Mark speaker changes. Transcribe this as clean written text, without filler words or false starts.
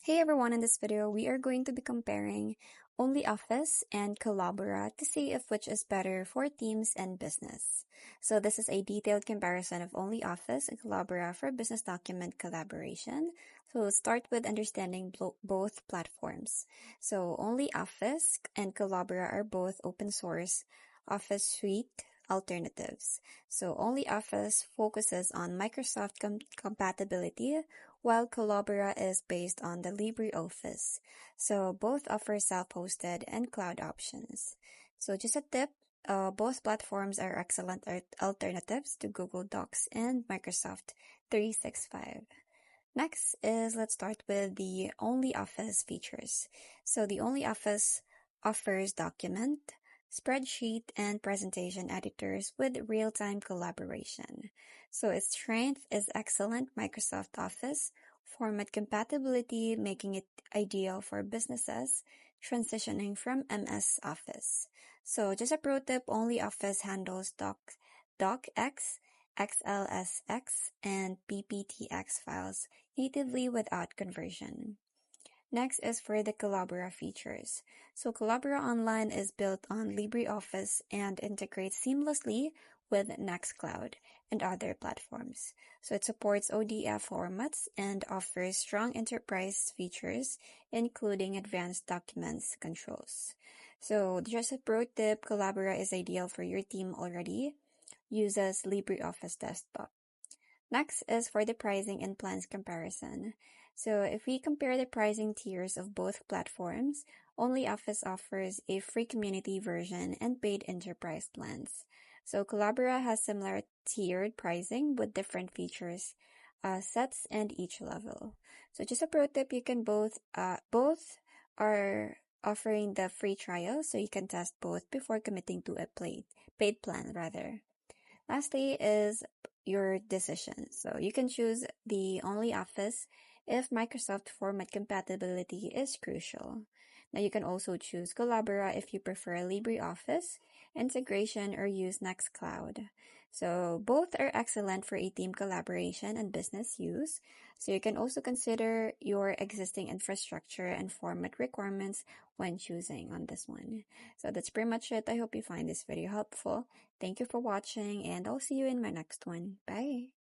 Speaker 1: Hey everyone, in this video, we are going to be comparing OnlyOffice and Collabora to see if which is better for teams and business. So this is a detailed comparison of OnlyOffice and Collabora for business document collaboration. So we'll start with understanding both platforms. So OnlyOffice and Collabora are both open source Office suite alternatives. So OnlyOffice focuses on Microsoft compatibility while Collabora is based on the LibreOffice. So both offer self-hosted and cloud options. So just a tip, both platforms are excellent alternatives to Google Docs and Microsoft 365. Next is let's start with the OnlyOffice features. So the OnlyOffice offers document, spreadsheet, and presentation editors with real-time collaboration. So its strength is excellent Microsoft Office format compatibility, making it ideal for businesses transitioning from MS Office. So just a pro tip, OnlyOffice handles DocX, XLSX, and PPTX files natively without conversion. Next is for the Collabora features. So Collabora Online is built on LibreOffice and integrates seamlessly with Nextcloud and other platforms. So it supports ODF formats and offers strong enterprise features, including advanced documents controls. So just a pro tip, Collabora is ideal for your team already uses LibreOffice Desktop. Next is for the pricing and plans comparison. So if we compare the pricing tiers of both platforms, OnlyOffice offers a free community version and paid enterprise plans. So Collabora has similar tiered pricing with different features, sets, and each level. So just a pro tip, you can both are offering the free trial, so you can test both before committing to a paid plan rather. Lastly is your decision. So you can choose the OnlyOffice if Microsoft format compatibility is crucial. Now you can also choose Collabora if you prefer LibreOffice integration or use Nextcloud. So both are excellent for a team collaboration and business use. So you can also consider your existing infrastructure and format requirements when choosing on this one. So that's pretty much it. I hope you find this video helpful. Thank you for watching and I'll see you in my next one. Bye!